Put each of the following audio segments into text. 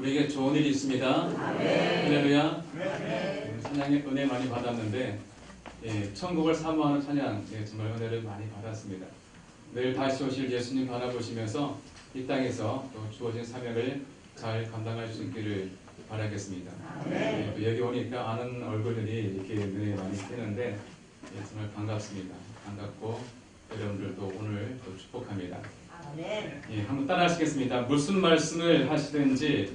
우리에게 좋은 일이 있습니다. 할렐루야. 찬양의 은혜 많이 받았는데 천국을 사모하는 찬양 정말 은혜를 많이 받았습니다. 내일 다시 오실 예수님 바라보시면서 이 땅에서 또 주어진 사명을 잘 감당할 수 있기를 바라겠습니다. 여기 오니까 아는 얼굴들이 이렇게 눈에 많이 띄는데 정말 반갑습니다. 반갑고 여러분들도 오늘 또 축복합니다. 한번 따라 하시겠습니다. 무슨 말씀을 하시든지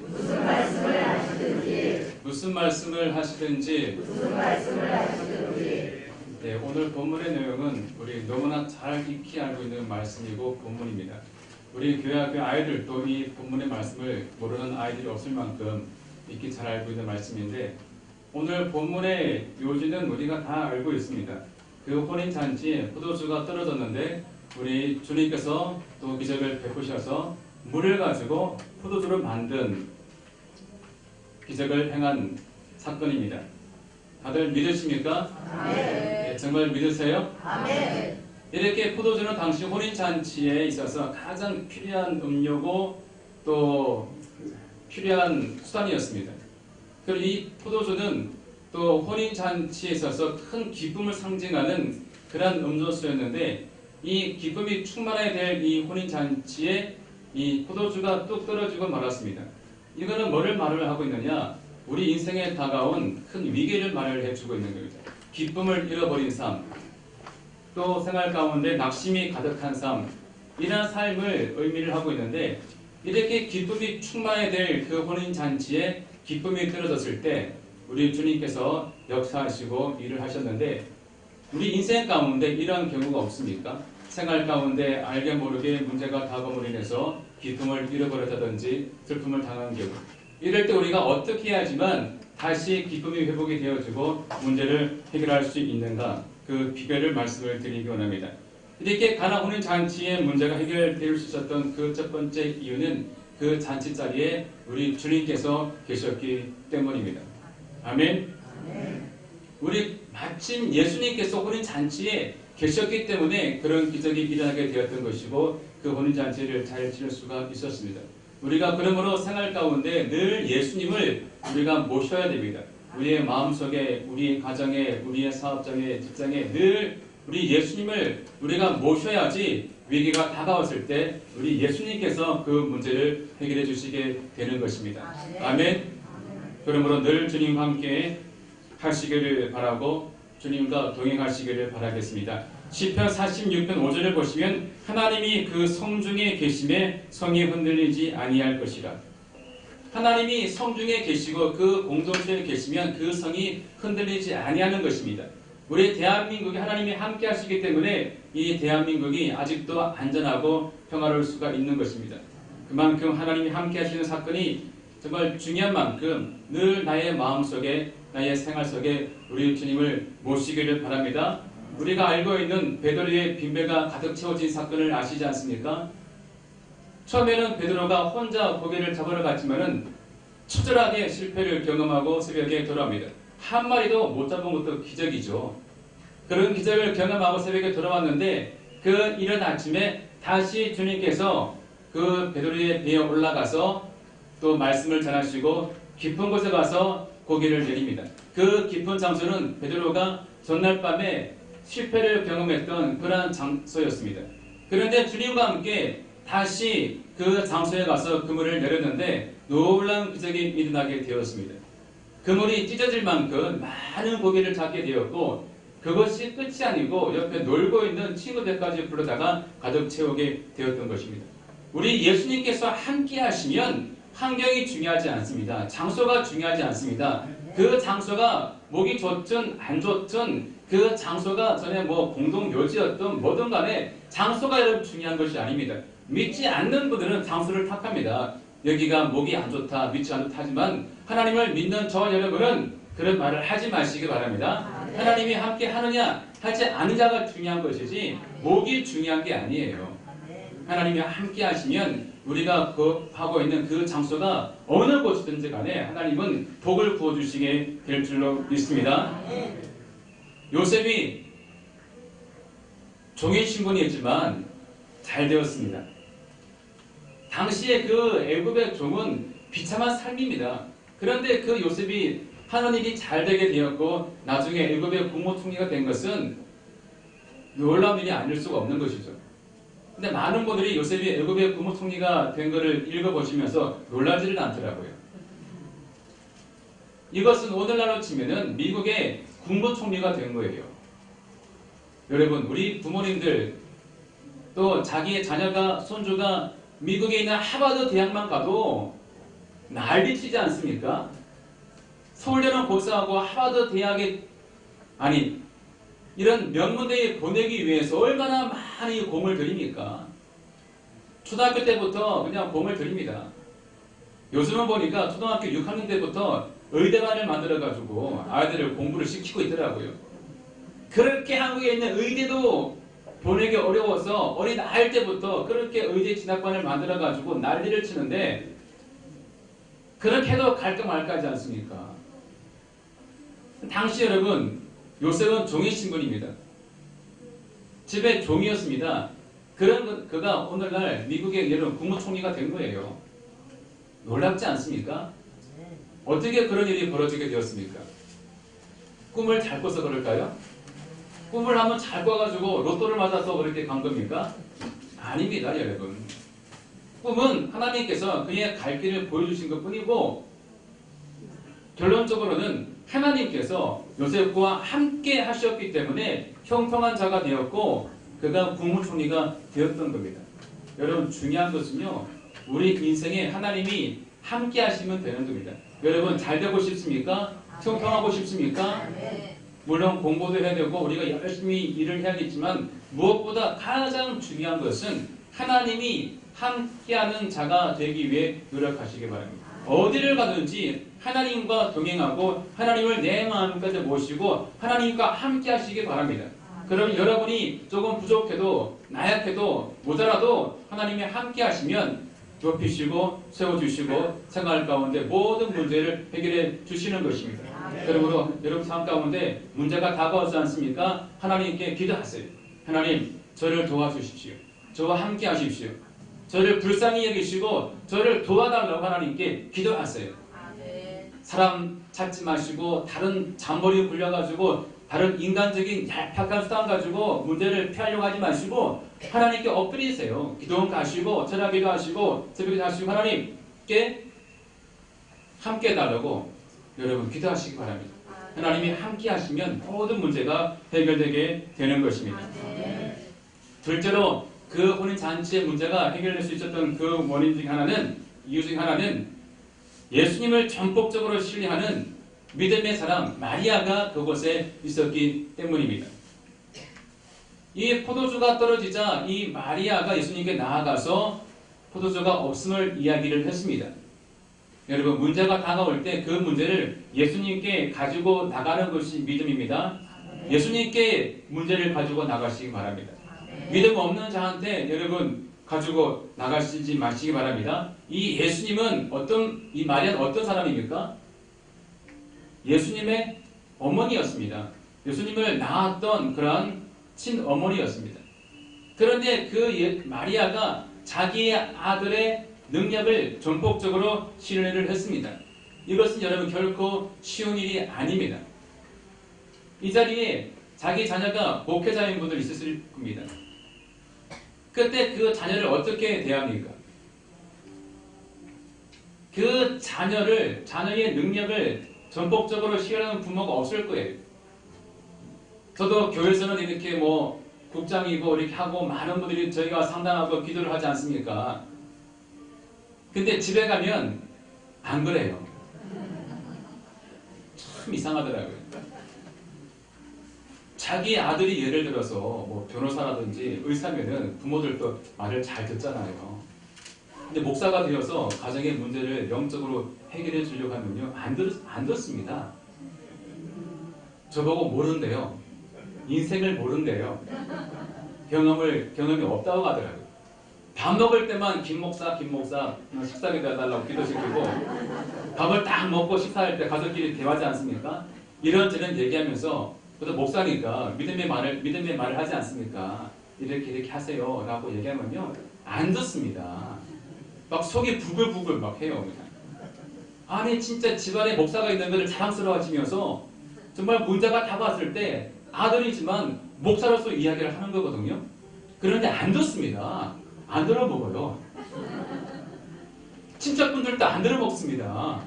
오늘 본문의 내용은 우리 너무나 잘 익히 알고 있는 말씀이고 본문입니다. 우리 교회 학교 아이들도 이 본문의 말씀을 모르는 아이들이 없을 만큼 익히 잘 알고 있는 말씀인데, 오늘 본문의 요지는 우리가 다 알고 있습니다. 그 혼인잔치에 포도주가 떨어졌는데 우리 주님께서 또 기적을 베푸셔서 물을 가지고 포도주를 만든 기적을 행한 사건입니다. 다들 믿으십니까? 네, 정말 믿으세요? 아멘. 이렇게 포도주는 당시 혼인잔치에 있어서 가장 필요한 음료고 또 필요한 수단이었습니다. 그리고 이 포도주는 또 혼인잔치에 있어서 큰 기쁨을 상징하는 그런 음료수였는데, 이 기쁨이 충만해야 될 이 혼인잔치에 이 포도주가 뚝 떨어지고 말았습니다. 이거는 뭐를 말을 하고 있느냐? 우리 인생에 다가온 큰 위기를 말을 해주고 있는 겁니다. 기쁨을 잃어버린 삶, 또 생활 가운데 낙심이 가득한 삶, 이런 삶을 의미를 하고 있는데, 이렇게 기쁨이 충만해야 될 그 혼인잔치에 기쁨이 떨어졌을 때 우리 주님께서 역사하시고 일을 하셨는데, 우리 인생 가운데 이러한 경우가 없습니까? 생활 가운데 알게 모르게 문제가 다가옴으로 인해서 기쁨을 잃어버렸다든지 슬픔을 당한 경우, 이럴 때 우리가 어떻게 해야지만 다시 기쁨이 회복이 되어지고 문제를 해결할 수 있는가, 그 비결을 말씀을 드리기 원합니다. 이렇게 가나 혼인잔치의 문제가 해결될 수 있었던 그 첫 번째 이유는 그 잔치 자리에 우리 주님께서 계셨기 때문입니다. 아멘. 우리 마침 예수님께서 혼인잔치에 계셨기 때문에 그런 기적이 일어나게 되었던 것이고, 그 혼인잔치를 잘 치를 수가 있었습니다. 우리가 그러므로 생활 가운데 늘 예수님을 우리가 모셔야 됩니다. 우리의 마음속에, 우리 가정에, 우리의 사업장에, 직장에 늘 우리 예수님을 우리가 모셔야지 위기가 다가왔을 때 우리 예수님께서 그 문제를 해결해 주시게 되는 것입니다. 아멘. 그러므로 늘 주님과 함께 하시기를 바라고 주님과 동행하시기를 바라겠습니다. 시편 46편 5절을 보시면 하나님이 그 성중에 계심에 성이 흔들리지 아니할 것이라. 하나님이 성중에 계시고 그 공동체에 계시면 그 성이 흔들리지 아니하는 것입니다. 우리 대한민국이 하나님이 함께 하시기 때문에 이 대한민국이 아직도 안전하고 평화로울 수가 있는 것입니다. 그만큼 하나님이 함께 하시는 사건이 정말 중요한 만큼 늘 나의 마음속에, 나의 생활 속에 우리 주님을 모시기를 바랍니다. 우리가 알고 있는 베드로의 빈배가 가득 채워진 사건을 아시지 않습니까? 처음에는 베드로가 혼자 고기를 잡으러 갔지만은 처절하게 실패를 경험하고 새벽에 돌아옵니다. 한 마리도 못 잡은 것도 기적이죠. 그런 기적을 경험하고 새벽에 돌아왔는데 그 이른 아침에 다시 주님께서 그 베드로의 배에 올라가서 또 말씀을 전하시고 깊은 곳에 가서 고기를 내립니다. 그 깊은 장소는 베드로가 전날 밤에 실패를 경험했던 그러한 장소였습니다. 그런데 주님과 함께 다시 그 장소에 가서 그물을 내렸는데 놀라운 기적이 일어나게 되었습니다. 그물이 찢어질 만큼 많은 고기를 잡게 되었고, 그것이 끝이 아니고 옆에 놀고 있는 친구들까지 불러다가 가득 채우게 되었던 것입니다. 우리 예수님께서 함께 하시면 환경이 중요하지 않습니다. 장소가 중요하지 않습니다. 그 장소가 목이 좋든 안 좋든, 그 장소가 전에 공동 묘지였든 뭐든 간에 장소가 여러분 중요한 것이 아닙니다. 믿지 않는 분들은 장소를 탓합니다. 여기가 목이 안 좋다, 믿지 않다 하지만 하나님을 믿는 저와 여러분은 그런 말을 하지 마시기 바랍니다. 하나님이 함께 하느냐 하지 않느냐가 중요한 것이지 목이 중요한 게 아니에요. 하나님이 함께 하시면 우리가 하고 있는 그 장소가 어느 곳이든지 간에 하나님은 복을 부어주시게 될 줄로 믿습니다. 요셉이 종의 신분이었지만 잘 되었습니다. 당시에 그 애굽의 종은 비참한 삶입니다. 그런데 그 요셉이 하는 일이 잘 되게 되었고 나중에 애굽의 국무총리가 된 것은 놀라운 일이 아닐 수가 없는 것이죠. 근데 많은 분들이 요셉이 애굽의 국무총리가 된 것을 읽어보시면서 놀라지를 않더라고요. 이것은 오늘날로 치면은 미국의 국무총리가 된 거예요. 여러분, 우리 부모님들 또 자기의 자녀가 손주가 미국에 있는 하버드 대학만 가도 난리치지 않습니까? 서울대는 고사하고 하버드 대학에 이런 명문대에 보내기 위해서 얼마나 많이 공을 들입니까? 초등학교 때부터 그냥 공을 들입니다. 요즘은 보니까 초등학교 6학년 때부터 의대반을 만들어가지고 아이들을 공부를 시키고 있더라고요. 그렇게 한국에 있는 의대도 보내기 어려워서 어린 나이 때부터 그렇게 의대 진학반을 만들어가지고 난리를 치는데 그렇게 해도 갈까 말까 하지 않습니까? 당시 여러분, 요셉은 종이 신분입니다. 집에 종이었습니다. 그런 그가 오늘날 미국의 여러분 국무총리가 된 거예요. 놀랍지 않습니까? 어떻게 그런 일이 벌어지게 되었습니까? 꿈을 잘 꿔서 그럴까요? 꿈을 한번 잘 꿔가지고 로또를 맞아서 그렇게 간 겁니까? 아닙니다, 여러분. 꿈은 하나님께서 그의 갈 길을 보여주신 것 뿐이고 결론적으로는 하나님께서 요셉과 함께 하셨기 때문에 형통한 자가 되었고 그가 국무총리가 되었던 겁니다. 여러분, 중요한 것은요, 우리 인생에 하나님이 함께 하시면 되는 겁니다. 여러분, 잘 되고 싶습니까? 형통하고 싶습니까? 물론 공부도 해야 되고 우리가 열심히 일을 해야겠지만 무엇보다 가장 중요한 것은 하나님이 함께하는 자가 되기 위해 노력하시기 바랍니다. 어디를 가든지 하나님과 동행하고 하나님을 내 마음까지 모시고 하나님과 함께 하시기 바랍니다. 그럼 여러분이 조금 부족해도 나약해도 모자라도 하나님이 함께 하시면 높이시고 세워주시고 생활 가운데 모든 문제를 해결해 주시는 것입니다. 그러므로 여러분 삶 가운데 문제가 다가오지 않습니까? 하나님께 기도하세요. 하나님, 저를 도와주십시오. 저와 함께 하십시오. 저를 불쌍히 여기시고 저를 도와달라고 하나님께 기도하세요. 사람 찾지 마시고 다른 잔머리 굴려가지고 다른 인간적인 얄팍한 수단 가지고 문제를 피하려고 하지 마시고 하나님께 엎드리세요. 기도원 가시고 철학 기도하시고 새벽 하시고 하나님께 함께 해달라고 여러분 기도하시기 바랍니다. 하나님이 함께 하시면 모든 문제가 해결되게 되는 것입니다. 둘째로 그 혼인잔치의 문제가 해결될 수 있었던 그 원인 중 하나는, 이유 중 하나는 예수님을 전폭적으로 신뢰하는 믿음의 사람 마리아가 그곳에 있었기 때문입니다. 이 포도주가 떨어지자 이 마리아가 예수님께 나아가서 포도주가 없음을 이야기를 했습니다. 여러분, 문제가 다가올 때 그 문제를 예수님께 가지고 나가는 것이 믿음입니다. 예수님께 문제를 가지고 나가시기 바랍니다. 믿음 없는 자한테 여러분 가지고 나가시지 마시기 바랍니다. 이 예수님은 이 마리아는 어떤 사람입니까? 예수님의 어머니였습니다. 예수님을 낳았던 그러한 친어머니였습니다. 그런데 그 마리아가 자기의 아들의 능력을 전폭적으로 신뢰를 했습니다. 이것은 여러분 결코 쉬운 일이 아닙니다. 이 자리에 자기 자녀가 목회자인 분들 있었을 겁니다. 그때 그 자녀를 어떻게 대합니까? 그 자녀의 능력을 전폭적으로 시행하는 부모가 없을 거예요. 저도 교회에서는 이렇게 국장이고 이렇게 하고 많은 분들이 저희가 상담하고 기도를 하지 않습니까? 근데 집에 가면 안 그래요. 참 이상하더라고요. 자기 아들이 예를 들어서 변호사라든지 의사면은 부모들도 말을 잘 듣잖아요. 근데 목사가 되어서 가정의 문제를 영적으로 해결해 주려고 하면요, 안 듣습니다. 저보고 모른대요. 인생을 모른대요. 경험이 없다고 하더라고요. 밥 먹을 때만 김 목사 식사기 해달라고 기도시키고 밥을 딱 먹고 식사할 때 가족끼리 대화하지 않습니까? 이런저런 얘기하면서 그래도 목사니까 믿음의 말을 하지 않습니까? 이렇게 하세요 라고 얘기하면요, 안 듣습니다. 막 속이 부글부글 막 해요. 그냥. 아니 진짜 집안에 목사가 있는 것을 자랑스러워하시면서 정말 문제가 다가왔을 때 아들이지만 목사로서 이야기를 하는 거거든요. 그런데 안 듣습니다. 안 들어먹어요. 친척분들도 안 들어먹습니다.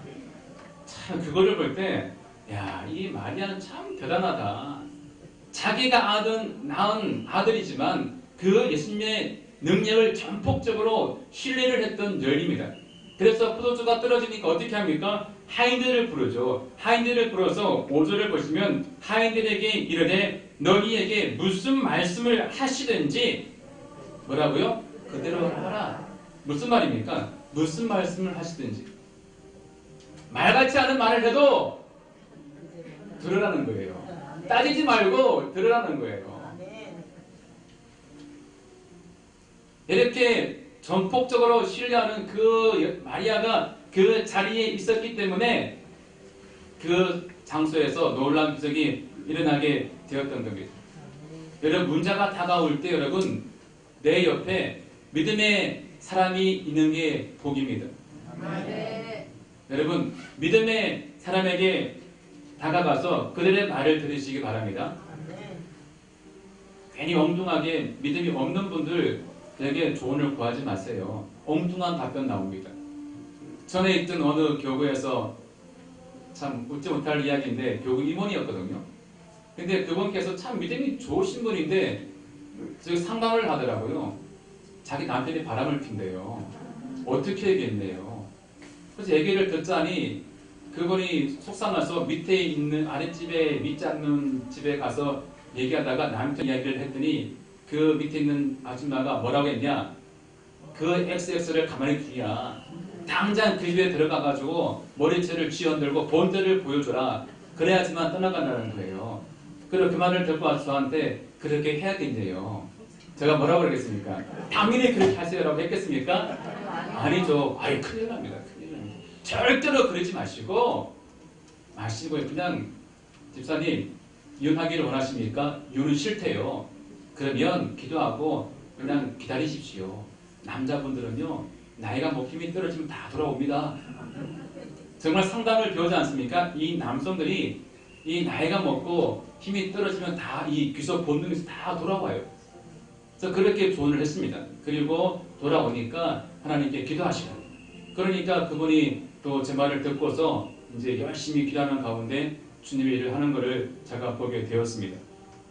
참 그거를 볼 때 야, 이 마리아는 참 대단하다. 자기가 낳은 아들이지만 그 예수님의 능력을 전폭적으로 신뢰를 했던 열입니다. 그래서 포도주가 떨어지니까 어떻게 합니까? 하인들을 부르죠. 하인들을 불러서 5절을 보시면 하인들에게 이르되 너희에게 무슨 말씀을 하시든지 뭐라고요? 그대로 하라. 무슨 말입니까? 무슨 말씀을 하시든지 말같지 않은 말을 해도 들으라는 거예요. 따지지 말고 들으라는 거예요. 이렇게 전폭적으로 신뢰하는 그 마리아가 그 자리에 있었기 때문에 그 장소에서 놀라운 기적이 일어나게 되었던 겁니다. 여러분 문제가 다가올 때 여러분 내 옆에 믿음의 사람이 있는 게 복입니다. 여러분 믿음의 사람에게 다가가서 그들의 말을 들으시기 바랍니다. 괜히 엉뚱하게 믿음이 없는 분들에게 조언을 구하지 마세요. 엉뚱한 답변 나옵니다. 전에 있던 어느 교구에서 참 웃지 못할 이야기인데 교구 임원이었거든요. 근데 그분께서 참 믿음이 좋으신 분인데 상담을 하더라고요. 자기 남편이 바람을 핀대요. 어떻게 얘기했네요. 그래서 얘기를 듣자니 그분이 속상해서 밑에 있는 아랫집에 밑지 않는 집에 가서 얘기하다가 남편 이야기를 했더니 그 밑에 있는 아줌마가 뭐라고 했냐? 그 XX를 가만히 두냐? 당장 그 집에 들어가가지고 머리채를 쥐어들고 본때를 보여줘라. 그래야지만 떠나간다는 거예요. 그리고 그 말을 듣고 와서 저한테 그렇게 해야겠네요. 제가 뭐라고 그러겠습니까? 당연히 그렇게 하세요라고 했겠습니까? 아니죠. 아이 큰일 납니다. 큰일 납니다. 절대로 그러지 마시고 그냥 집사님 이혼하기를 원하십니까? 이혼은 싫대요. 그러면 기도하고 그냥 기다리십시오. 남자분들은요 나이가 힘이 떨어지면 다 돌아옵니다. 정말 상담을 배우지 않습니까? 이 남성들이 이 나이가 먹고 힘이 떨어지면 다 이 귀속 본능에서 다 돌아와요. 그래서 그렇게 조언을 했습니다. 그리고 돌아오니까 하나님께 기도하시라. 그러니까 그분이 또 제 말을 듣고서 이제 열심히 기도하는 가운데 주님의 일을 하는 것을 제가 보게 되었습니다.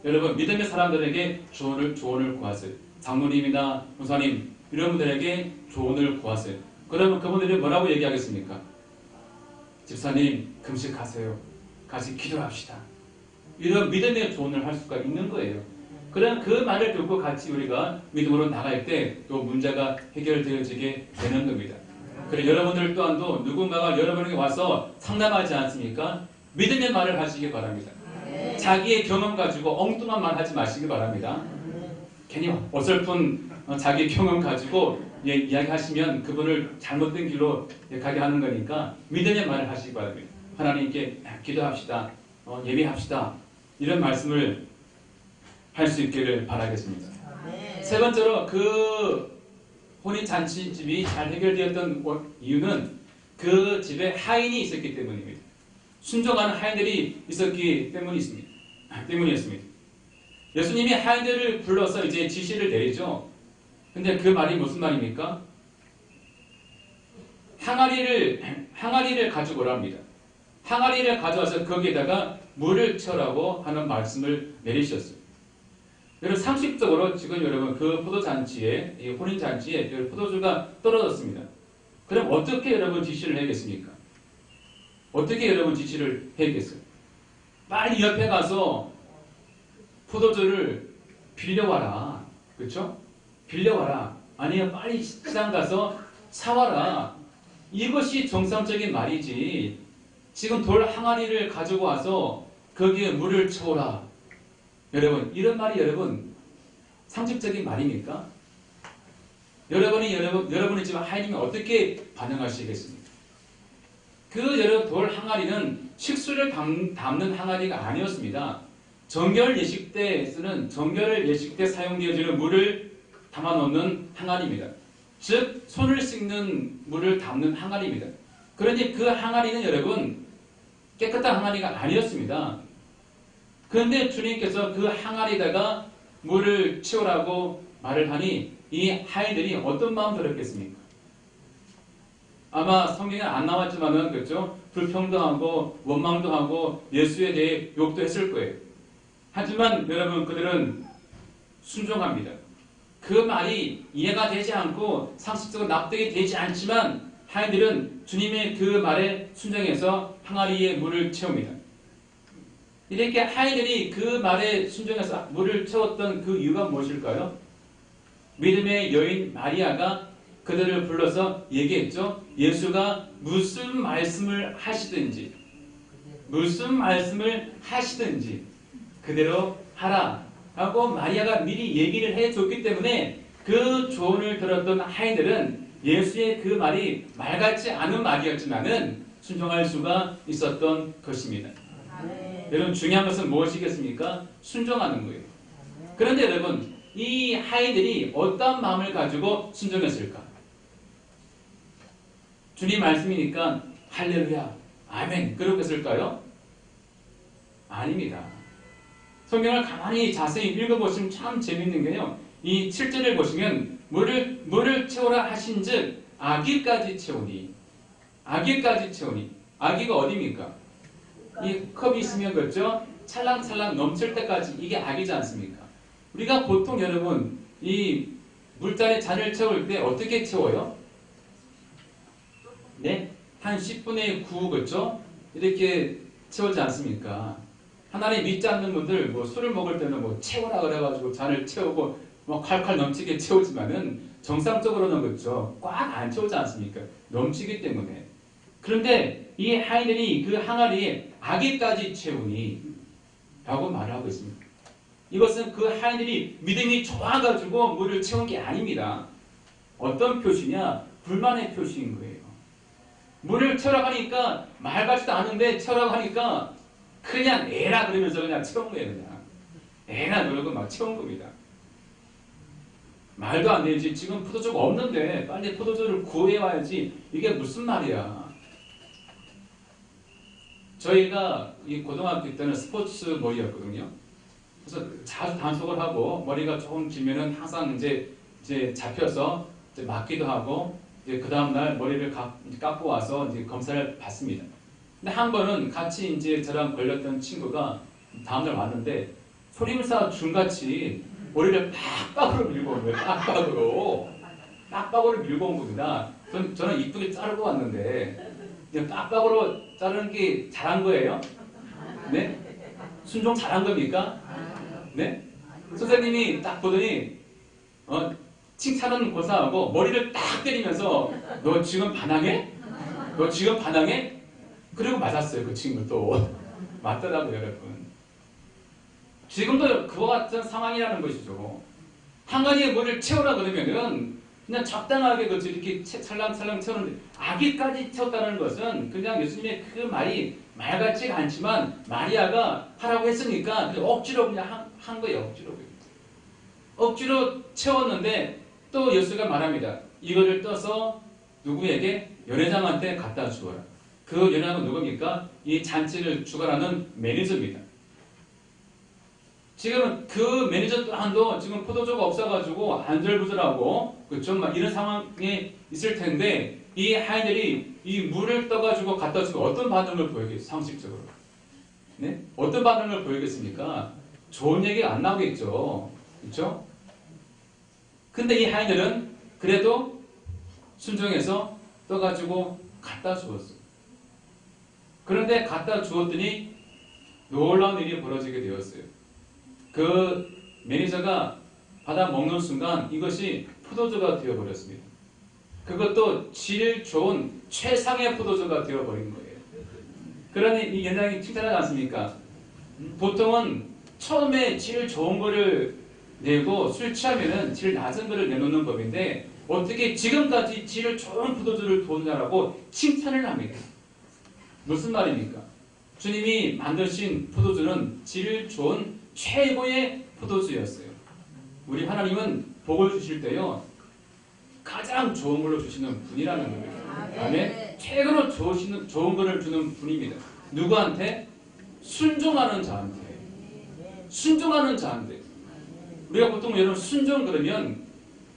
여러분 믿음의 사람들에게 조언을 구하세요. 장로님이나 목사님 이런 분들에게 조언을 구하세요. 그러면 그분들이 뭐라고 얘기하겠습니까? 집사님 금식하세요. 같이 기도합시다. 이런 믿음의 조언을 할 수가 있는 거예요. 그럼 그 말을 듣고 같이 우리가 믿음으로 나갈 때 또 문제가 해결되어지게 되는 겁니다. 그리고 여러분들 또한도 누군가가 여러분에게 와서 상담하지 않습니까? 믿음의 말을 하시기 바랍니다. 자기의 경험 가지고 엉뚱한 말 하지 마시기 바랍니다. 괜히 어설픈 자기 경험 가지고 이야기하시면 그분을 잘못된 길로 가게 하는 거니까 믿음의 말을 하시기 바랍니다. 하나님께 기도합시다. 예배합시다. 이런 말씀을 할 수 있기를 바라겠습니다. 세 번째로 그 혼인잔치집이 잘 해결되었던 이유는 그 집에 하인이 있었기 때문입니다. 순종하는 하인들이 있었기 때문이었습니다. 예수님이 하인들을 불러서 이제 지시를 내리죠. 근데 그 말이 무슨 말입니까? 항아리를 가지고 오랍니다. 항아리를 가져와서 거기에다가 물을 채우라고 하는 말씀을 내리셨어요. 여러분 상식적으로 지금 여러분 그 포도잔치에 이 혼인잔치에 포도주가 떨어졌습니다. 그럼 어떻게 여러분 지시를 해야겠습니까? 어떻게 여러분 지시를 해야겠어요? 빨리 옆에 가서 포도주를 빌려와라. 그렇죠? 빌려와라. 아니면 빨리 시장 가서 사와라. 이것이 정상적인 말이지. 지금 돌 항아리를 가지고 와서 거기에 물을 채워라. 여러분 이런 말이 여러분 상식적인 말입니까? 여러분이 지금 하나님이 어떻게 반응하시겠습니까? 그 여러분 돌 항아리는 식수를 담는 항아리가 아니었습니다. 정결 예식 때 사용되어지는 물을 담아놓는 항아리입니다. 즉 손을 씻는 물을 담는 항아리입니다. 그런데 그 항아리는 여러분 깨끗한 항아리가 아니었습니다. 그런데 주님께서 그 항아리에다가 물을 채우라고 말을 하니 이 하인들이 어떤 마음 들었겠습니까? 아마 성경에 안 나왔지만은 그렇죠? 불평도 원망도 하고 예수에 대해 욕도 했을 거예요. 하지만 여러분 그들은 순종합니다. 그 말이 이해가 되지 않고 상식적으로 납득이 되지 않지만 하인들은 주님의 그 말에 순종해서 항아리에 물을 채웁니다. 이렇게 하인들이 그 말에 순종해서 물을 채웠던 그 이유가 무엇일까요? 믿음의 여인 마리아가 그들을 불러서 얘기했죠. 예수가 무슨 말씀을 하시든지 그대로 하라 하고 마리아가 미리 얘기를 해줬기 때문에 그 조언을 들었던 하인들은 예수의 그 말이 말 같지 않은 말이었지만은 순종할 수가 있었던 것입니다. 여러분 중요한 것은 무엇이겠습니까? 순종하는 거예요. 그런데 여러분 이 하인들이 어떤 마음을 가지고 순종했을까? 주님 말씀이니까 할렐루야, 아멘 그렇겠을까요? 아닙니다. 성경을 가만히 자세히 읽어보시면 참 재밌는 게요. 이 7절을 보시면 물을 채우라 하신즉 아기까지 채우니 아기가 어디입니까? 이 컵이 있으면 그렇죠? 찰랑찰랑 넘칠 때까지 이게 아기지 않습니까? 우리가 보통 여러분 이 물잔에 잔을 채울 때 어떻게 채워요? 네? 한 10분의 9 그렇죠? 이렇게 채우지 않습니까? 하나님 믿지 않는 분들 뭐 술을 먹을 때는 뭐 채우라 그래가지고 잔을 채우고 뭐 칼칼 넘치게 채우지만은 정상적으로는 그렇죠? 꽉 안 채우지 않습니까? 넘치기 때문에. 그런데 이 하인들이 그 항아리에 아기까지 채우니 라고 말을 하고 있습니다. 이것은 그 하인들이 믿음이 좋아가지고 물을 채운 게 아닙니다. 어떤 표시냐? 불만의 표시인 거예요. 물을 채우라고 하니까 말 같지도 않은데 채우라고 하니까 그냥 에라 그러면서 그냥 채운 거예요. 그냥 에라 그러고 막 채운 겁니다. 말도 안 되지. 지금 포도주가 없는데 빨리 포도주를 구해와야지. 이게 무슨 말이야. 저희가 이 고등학교 때는 스포츠 머리였거든요. 그래서 자주 단속을 하고 머리가 조금 길면은 항상 이제 잡혀서 이제 맞기도 하고 이제 그 다음날 머리를 깎고 와서 이제 검사를 받습니다. 근데 한 번은 같이 이제 저랑 걸렸던 친구가 다음날 왔는데 소림사 줌같이 머리를 빡빡으로 밀고 온 거예요. 빡빡으로 밀고 온 겁니다. 저는 이쁘게 자르고 왔는데 그냥 빡빡으로 자르는 게 잘한 거예요? 네? 순종 잘한 겁니까? 네? 선생님이 딱 보더니 칭찬은 고사하고 머리를 딱 때리면서 너 지금 반항해? 너 지금 반항해? 그리고 맞았어요. 그 친구 또 맞더라고요. 여러분. 지금도 그와 같은 상황이라는 것이죠. 항아리에 물을 채우라 그러면은 그냥 적당하게 이렇게 찰랑찰랑 채우는데 아기까지 채웠다는 것은 그냥 예수님의 그 말이 말 같지가 않지만 마리아가 하라고 했으니까 억지로 그냥 한 거예요. 억지로 채웠는데 또 예수가 말합니다. 이거를 떠서 누구에게? 연회장한테 갖다 주어라. 그 연회장은 누굽니까? 이 잔치를 주관하는 매니저입니다. 지금 그 매니저 또한도 지금 포도주가 없어가지고 안절부절하고 그렇죠? 막 이런 상황에 있을 텐데 이 하인들이 이 물을 떠가지고 갖다 주면 어떤 반응을 보이겠어요? 상식적으로. 네? 어떤 반응을 보이겠습니까? 좋은 얘기가 안 나오겠죠. 그렇죠? 근데 이 하인들은 그래도 순종해서 떠가지고 갖다 주었어요. 그런데 갖다 주었더니 놀라운 일이 벌어지게 되었어요. 그 매니저가 받아 먹는 순간 이것이 포도주가 되어버렸습니다. 그것도 질 좋은 최상의 포도주가 되어버린 거예요. 그러니 이 연장이 칭찬하지 않습니까? 보통은 처음에 질 좋은 거를 내고 술 취하면은 질 낮은 거를 내놓는 법인데 어떻게 지금까지 질 좋은 포도주를 도느냐라고 칭찬을 합니다. 무슨 말입니까? 주님이 만드신 포도주는 질 좋은 최고의 포도주였어요. 우리 하나님은 복을 주실 때요 가장 좋은 걸로 주시는 분이라는 겁니다. 아멘. 최고로 좋은 것을 주는 분입니다. 누구한테? 순종하는 자한테. 순종하는 자한테. 우리가 보통 여러분 순종 그러면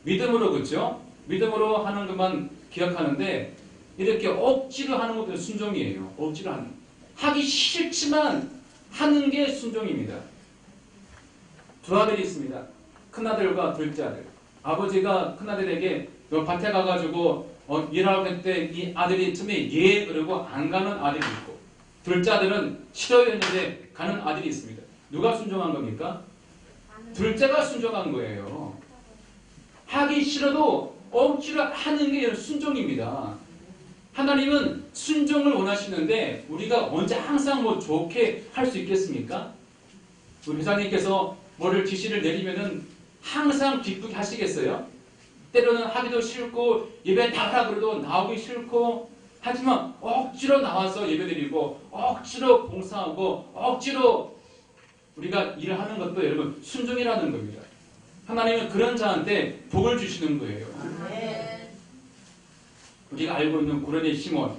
믿음으로, 그렇죠? 믿음으로 하는 것만 기억하는데 이렇게 억지로 하는 것도 순종이에요. 억지로 하는. 하기 싫지만 하는 게 순종입니다. 두 아들이 있습니다. 큰아들과 둘째 아들. 아버지가 큰아들에게 너 밭에 가가지고 일하라고 했는데 이 아들이 처음에 예 그러고 안 가는 아들이 있고, 둘째 아들은 싫어했는데 가는 아들이 있습니다. 누가 순종한 겁니까? 둘째가 순종한 거예요. 하기 싫어도 억지로 하는 게 순종입니다. 하나님은 순종을 원하시는데 우리가 언제 항상 뭐 좋게 할 수 있겠습니까? 우리 회장님께서 뭐를 지시를 내리면은 항상 기쁘게 하시겠어요? 때로는 하기도 싫고 예배 나가라 그래도 나오기 싫고, 하지만 억지로 나와서 예배드리고 억지로 봉사하고 억지로 우리가 일을 하는 것도 여러분 순종이라는 겁니다. 하나님은 그런 자한테 복을 주시는 거예요. 우리가 알고 있는 구레네 시몬,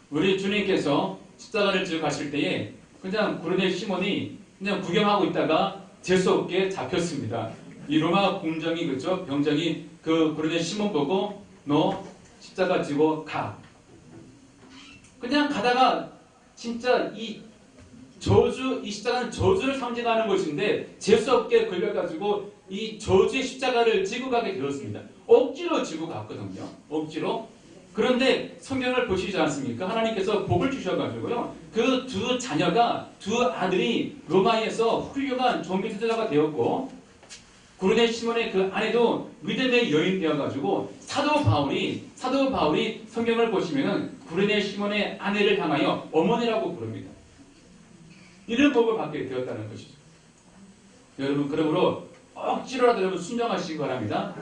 우리 주님께서 십자가를 지고 가실 때에 그냥 구레네 시몬이 그냥 구경하고 있다가 재수 없게 잡혔습니다. 이 로마 공정이, 그렇죠? 병정이 그 구레네 시몬 보고 너 십자가 지고 가. 그냥 가다가 진짜 이 십자가는 저주를 상징하는 것인데 재수 없게 걸려가지고 이 저주의 십자가를 지고 가게 되었습니다. 억지로 지고 갔거든요. 억지로. 그런데 성경을 보시지 않습니까? 하나님께서 복을 주셔가지고요. 그 두 자녀가, 두 아들이 로마에서 훌륭한 종교 지도자가 되었고, 구레네 시몬의 그 아내도 믿음의 여인 되어가지고 사도 바울이 성경을 보시면은 구레네 시몬의 아내를 향하여 어머니라고 부릅니다. 이런 복을 받게 되었다는 것이죠. 여러분, 그러므로 억지로라도 여러분 순종하시기 바랍니다.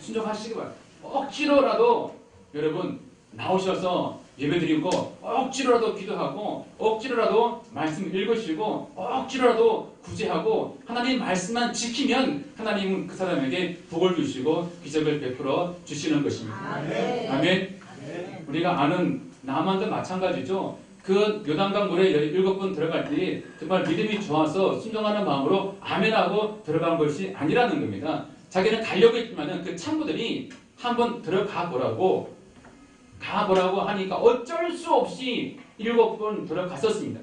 순종하시기 바랍니다. 억지로라도 여러분 나오셔서 예배드리고 억지로라도 기도하고 억지로라도 말씀 읽으시고 억지로라도 구제하고 하나님 말씀만 지키면 하나님은 그 사람에게 복을 주시고 기적을 베풀어 주시는 것입니다. 아멘. 우리가 아는 나만도 마찬가지죠. 그 요단강 물에 17번 들어갈 때 정말 믿음이 좋아서 순종하는 마음으로 아멘하고 들어간 것이 아니라는 겁니다. 자기는 가려고 했지만 그 창구들이 한번 들어가 보라고 하니까 어쩔 수 없이 7번 들어갔었습니다.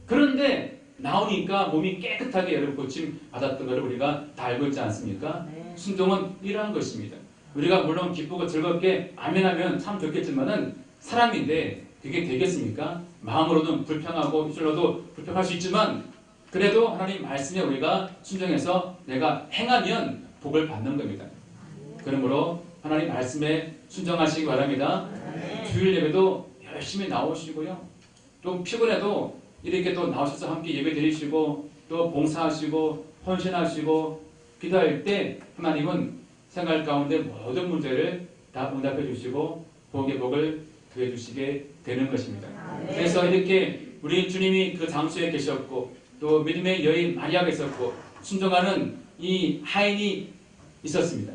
그런데 나오니까 몸이 깨끗하게 여러분 고침 받았던 것을 우리가 다 알고 있지 않습니까? 순종은 이러한 것입니다. 우리가 물론 기쁘고 즐겁게 아멘하면 참 좋겠지만은 사람인데 그게 되겠습니까? 마음으로는 불평하고 입술로도 불평할 수 있지만 그래도 하나님 말씀에 우리가 순종해서 내가 행하면 복을 받는 겁니다. 그러므로 하나님 말씀에 순종하시기 바랍니다. 주일 예배도 열심히 나오시고요. 좀 피곤해도 이렇게 또 나오셔서 함께 예배 드리시고 또 봉사하시고 헌신하시고 기도할 때 하나님은 생활 가운데 모든 문제를 다 응답해 주시고 복의 복을 더해 주시게 되는 것입니다. 그래서 이렇게 우리 주님이 그 장소에 계셨고 또 믿음의 여인 마리아가 있었고 순종하는 이 하인이 있었습니다.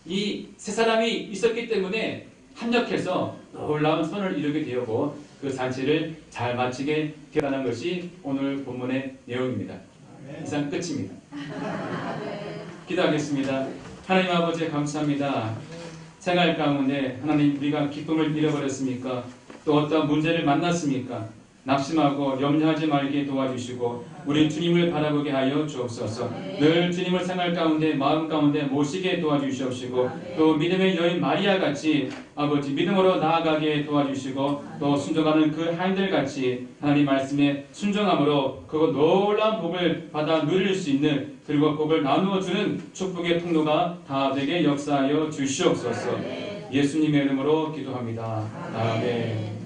이 세 사람이 있었기 때문에 합력해서 놀라운 선을 이루게 되었고 그 잔치를 잘 마치게 되었다는 것이 오늘 본문의 내용입니다. 이상 끝입니다. 기도하겠습니다. 하나님 아버지 감사합니다. 생활 가운데 하나님 우리가 기쁨을 잃어버렸습니까? 또 어떤 문제를 만났습니까? 낙심하고 염려하지 말게 도와주시고 우리 주님을 바라보게 하여 주옵소서. 늘 주님을 생활 가운데 마음 가운데 모시게 도와주시옵시고 또 믿음의 여인 마리아 같이 아버지 믿음으로 나아가게 도와주시고 또 순종하는 그 하인들 같이 하나님 말씀에 순종함으로 그 놀라운 복을 받아 누릴 수 있는 그리고 복을 나누어 주는 축복의 통로가 다 되게 역사하여 주시옵소서. 예수님의 이름으로 기도합니다. 아멘.